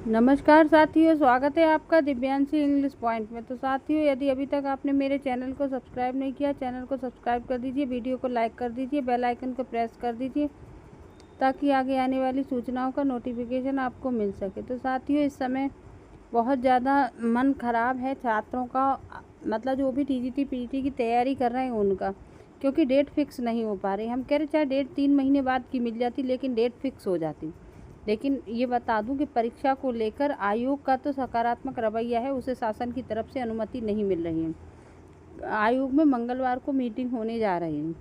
नमस्कार साथियों, स्वागत है आपका दिव्यांशी इंग्लिश पॉइंट में। तो साथियों, यदि अभी तक आपने मेरे चैनल को सब्सक्राइब नहीं किया, चैनल को सब्सक्राइब कर दीजिए, वीडियो को लाइक कर दीजिए, बेल आइकन को प्रेस कर दीजिए ताकि आगे आने वाली सूचनाओं का नोटिफिकेशन आपको मिल सके। तो साथियों, इस समय बहुत ज़्यादा मन खराब है छात्रों का, मतलब जो भी टीजीटी पीजीटी की तैयारी कर रहे हैं उनका, क्योंकि डेट फिक्स नहीं हो पा रही। हम कह रहे चाहे डेट 3 महीने बाद की मिल जाती, लेकिन डेट फिक्स हो जाती। लेकिन ये बता दूं कि परीक्षा को लेकर आयोग का तो सकारात्मक रवैया है, उसे शासन की तरफ से अनुमति नहीं मिल रही है। आयोग में मंगलवार को मीटिंग होने जा रही है।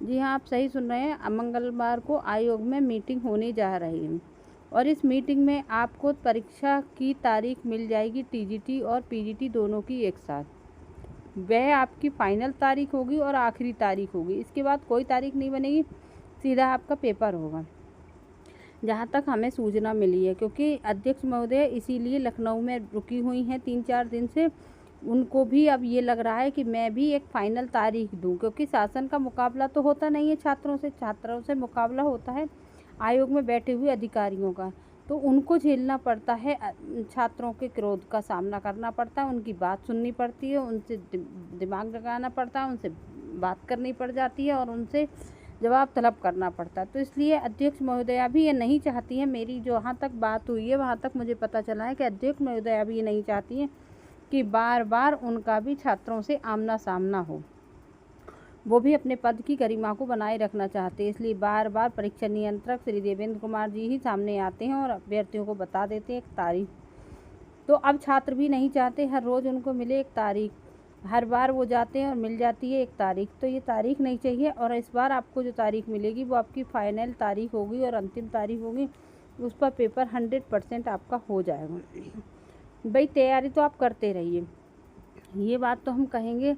जी हाँ, आप सही सुन रहे हैं, मंगलवार को आयोग में मीटिंग होने जा रही है और इस मीटिंग में आपको परीक्षा की तारीख मिल जाएगी, टीजीटी और पीजीटी दोनों की एक साथ। वह आपकी फाइनल तारीख होगी और आखिरी तारीख होगी। इसके बाद कोई तारीख नहीं बनेगी, सीधा आपका पेपर होगा, जहाँ तक हमें सूचना मिली है। क्योंकि अध्यक्ष महोदय इसीलिए लखनऊ में रुकी हुई हैं 3-4 दिन से। उनको भी अब ये लग रहा है कि मैं भी एक फ़ाइनल तारीख दूं, क्योंकि शासन का मुकाबला तो होता नहीं है छात्रों से मुकाबला होता है आयोग में बैठे हुए अधिकारियों का। तो उनको झेलना पड़ता है, छात्रों के क्रोध का सामना करना पड़ता है, उनकी बात सुननी पड़ती है, उनसे दिमाग लगाना पड़ता है, उनसे बात करनी पड़ जाती है और उनसे जवाब तलब करना पड़ता है। तो इसलिए अध्यक्ष महोदया भी ये नहीं चाहती है, मेरी जो वहाँ तक बात हुई है वहाँ तक मुझे पता चला है कि अध्यक्ष महोदया भी ये नहीं चाहती हैं कि बार बार उनका भी छात्रों से आमना सामना हो। वो भी अपने पद की गरिमा को बनाए रखना चाहते हैं, इसलिए बार बार परीक्षा नियंत्रक श्री देवेंद्र कुमार जी ही सामने आते हैं और अभ्यर्थियों को बता देते हैं एक तारीख। तो अब छात्र भी नहीं चाहते हर रोज़ उनको मिले एक तारीख, हर बार वो जाते हैं और मिल जाती है एक तारीख। तो ये तारीख नहीं चाहिए और इस बार आपको जो तारीख मिलेगी वो आपकी फ़ाइनल तारीख होगी और अंतिम तारीख होगी, उस पर पेपर 100% आपका हो जाएगा। भाई तैयारी तो आप करते रहिए, ये बात तो हम कहेंगे,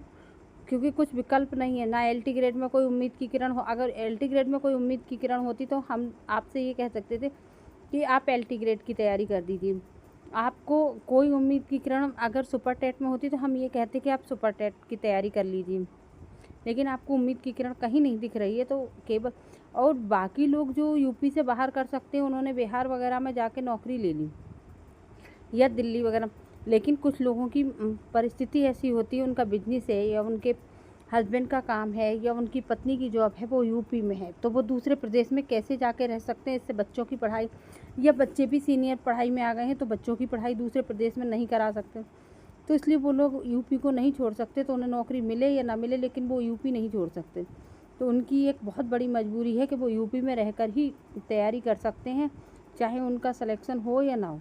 क्योंकि कुछ विकल्प नहीं है ना। एलटी ग्रेड में कोई उम्मीद की किरण हो, अगर एलटी ग्रेड में कोई उम्मीद की किरण होती तो हम आपसे ये कह सकते थे कि आप एलटी ग्रेड की तैयारी कर दीजिए। आपको कोई उम्मीद की किरण अगर सुपर टेट में होती तो हम ये कहते कि आप सुपर टेट की तैयारी कर लीजिए, लेकिन आपको उम्मीद की किरण कहीं नहीं दिख रही है। तो केवल, और बाकी लोग जो यूपी से बाहर कर सकते हैं उन्होंने बिहार वगैरह में जाके नौकरी ले ली या दिल्ली वगैरह, लेकिन कुछ लोगों की परिस्थिति ऐसी होती है, उनका बिजनेस है या उनके हस्बैंड का काम है या उनकी पत्नी की जॉब है वो यूपी में है, तो वो दूसरे प्रदेश में कैसे जाके रह सकते हैं। इससे बच्चों की पढ़ाई, या बच्चे भी सीनियर पढ़ाई में आ गए हैं तो बच्चों की पढ़ाई दूसरे प्रदेश में नहीं करा सकते, तो इसलिए वो लोग यूपी को नहीं छोड़ सकते। तो उन्हें नौकरी मिले या ना मिले, लेकिन वो यूपी नहीं छोड़ सकते। तो उनकी एक बहुत बड़ी मजबूरी है कि वो यूपी में रहकर ही तैयारी कर सकते हैं, चाहे उनका सिलेक्शन हो या ना हो।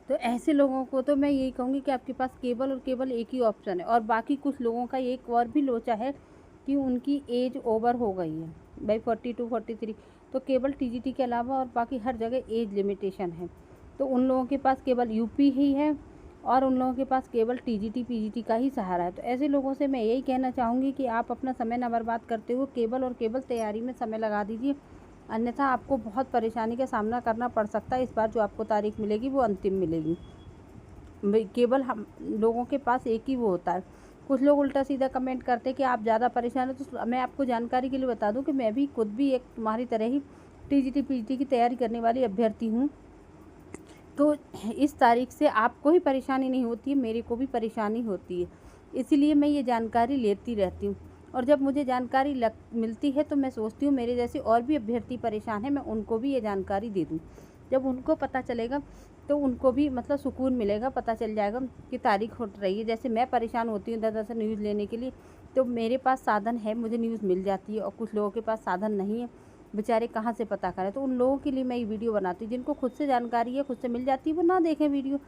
तो ऐसे लोगों को तो मैं यही कहूँगी कि आपके पास केवल और केवल एक ही ऑप्शन है। और बाकी कुछ लोगों का एक और भी लोचा है कि उनकी एज ओवर हो गई है भाई, 42-43, तो केवल टीजीटी के अलावा और बाकी हर जगह एज लिमिटेशन है। तो उन लोगों के पास केवल यूपी ही है और उन लोगों के पास केवल टीजीटी पीजीटी का ही सहारा है। तो ऐसे लोगों से मैं यही कहना चाहूँगी कि आप अपना समय न बर्बाद करते हुए केवल और केवल तैयारी में समय लगा दीजिए, अन्यथा आपको बहुत परेशानी का सामना करना पड़ सकता है। इस बार जो आपको तारीख मिलेगी वो अंतिम मिलेगी। केवल हम लोगों के पास एक ही वो होता है। कुछ लोग उल्टा सीधा कमेंट करते हैं कि आप ज़्यादा परेशान हो, तो मैं आपको जानकारी के लिए बता दूं कि मैं भी खुद भी एक तुम्हारी तरह ही टीजीटी पीजीटी की तैयारी करने वाली अभ्यर्थी हूँ। तो इस तारीख से आपको ही परेशानी नहीं होती है, मेरे को भी परेशानी होती है, इसीलिए मैं ये जानकारी लेती रहती हूँ। और जब मुझे जानकारी मिलती है तो मैं सोचती हूँ मेरे जैसे और भी अभ्यर्थी परेशान हैं, मैं उनको भी ये जानकारी दे दूँ। जब उनको पता चलेगा तो उनको भी मतलब सुकून मिलेगा, पता चल जाएगा कि तारीख हो रही है। जैसे मैं परेशान होती हूँ इधर से न्यूज़ लेने के लिए, तो मेरे पास साधन है, मुझे न्यूज़ मिल जाती है, और कुछ लोगों के पास साधन नहीं है, बेचारे कहाँ से पता करें। तो उन लोगों के लिए मैं ये वीडियो बनाती हूँ, जिनको खुद से जानकारी है, खुद से मिल जाती है, वो ना देखें वीडियो।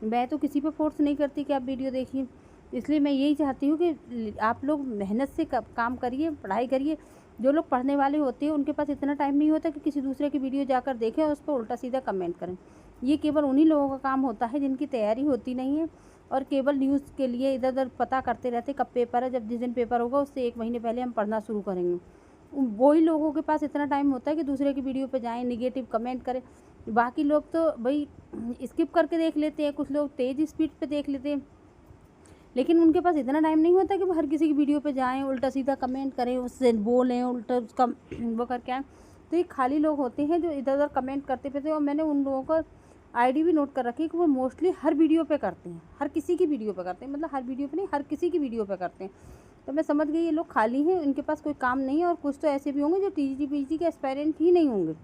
मैं तो किसी पे फोर्स नहीं करती कि आप वीडियो देखिए, इसलिए मैं यही चाहती हूँ कि आप लोग मेहनत से काम करिए, पढ़ाई करिए। जो लोग पढ़ने वाले होते हैं उनके पास इतना टाइम नहीं होता कि किसी दूसरे की वीडियो जाकर देखें और उस पर उल्टा सीधा कमेंट करें। ये केवल उन्हीं लोगों का काम होता है जिनकी तैयारी होती नहीं है और केवल न्यूज़ के लिए इधर उधर पता करते रहते कब पेपर है, जब जिस दिन पेपर होगा उससे 1 महीने पहले हम पढ़ना शुरू करेंगे। वही लोगों के पास इतना टाइम होता है कि दूसरे की वीडियो पे जाएं, निगेटिव कमेंट करें। बाकी लोग तो भाई स्किप करके देख लेते हैं, कुछ लोग तेज़ स्पीड पे देख लेते हैं, लेकिन उनके पास इतना टाइम नहीं होता कि वो हर किसी की वीडियो पे जाएं, उल्टा सीधा कमेंट करें, उससे बोलें, उल्टा उसका वो करके आएँ। तो ये खाली लोग होते हैं जो इधर उधर कमेंट करते फिरते, और मैंने उन लोगों को आईडी भी नोट कर रखी है कि वो मोस्टली हर वीडियो पे करते हैं, हर किसी की वीडियो पे करते हैं, मतलब हर वीडियो पे नहीं, हर किसी की वीडियो पे करते हैं। तो मैं समझ गई ये लोग खाली हैं, इनके पास कोई काम नहीं है, और कुछ तो ऐसे भी होंगे जो टीजीटी-पीजी के एस्पायरेंट ही नहीं होंगे,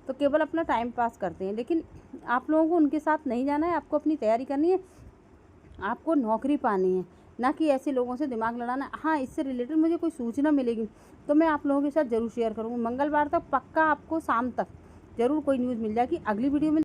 तो केवल अपना टाइम पास करते हैं। लेकिन आप लोगों को उनके साथ नहीं जाना है, आपको अपनी तैयारी करनी है, आपको नौकरी पानी है, ना कि ऐसे लोगों से दिमाग लड़ाना। हाँ, इससे रिलेटेड मुझे कोई सूचना मिलेगी तो मैं आप लोगों के साथ ज़रूर शेयर करूँगी। मंगलवार तक पक्का आपको शाम तक ज़रूर कोई न्यूज़ मिल जाएगी। अगली वीडियो में